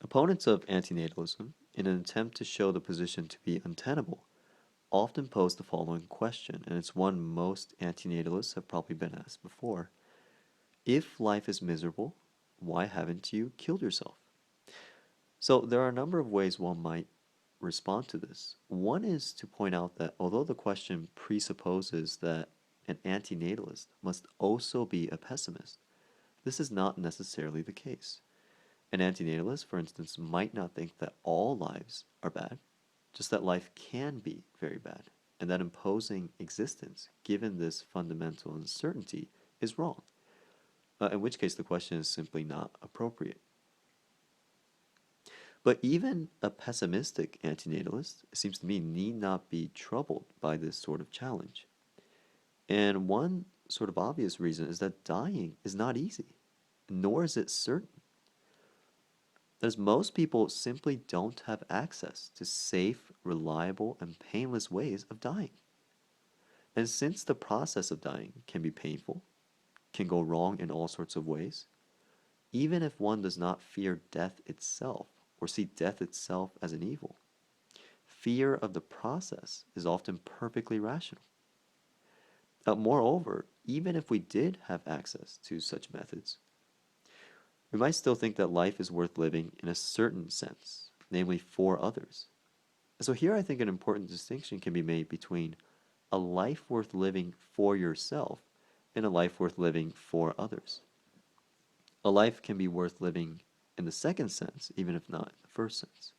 Opponents of antinatalism, in an attempt to show the position to be untenable, often pose the following question, and it's one most antinatalists have probably been asked before. If life is miserable, why haven't you killed yourself? So there are a number of ways one might respond to this. One is to point out that although the question presupposes that an antinatalist must also be a pessimist, this is not necessarily the case. An antinatalist, for instance, might not think that all lives are bad, just that life can be very bad, and that imposing existence, given this fundamental uncertainty, is wrong, in which case the question is simply not appropriate. But even a pessimistic antinatalist, it seems to me, need not be troubled by this sort of challenge. And one sort of obvious reason is that dying is not easy, nor is it certain. As most people simply don't have access to safe, reliable, and painless ways of dying. And since the process of dying can be painful, can go wrong in all sorts of ways, even if one does not fear death itself or see death itself as an evil, fear of the process is often perfectly rational. Moreover, even if we did have access to such methods, we might still think that life is worth living in a certain sense, namely for others. So here I think an important distinction can be made between a life worth living for yourself and a life worth living for others. A life can be worth living in the second sense, even if not in the first sense.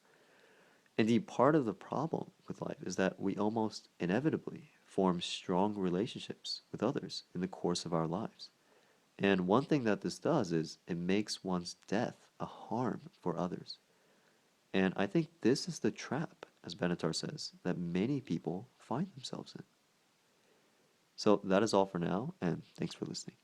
Indeed, part of the problem with life is that we almost inevitably form strong relationships with others in the course of our lives. And one thing that this does is it makes one's death a harm for others. And I think this is the trap, as Benatar says, that many people find themselves in. So that is all for now, and thanks for listening.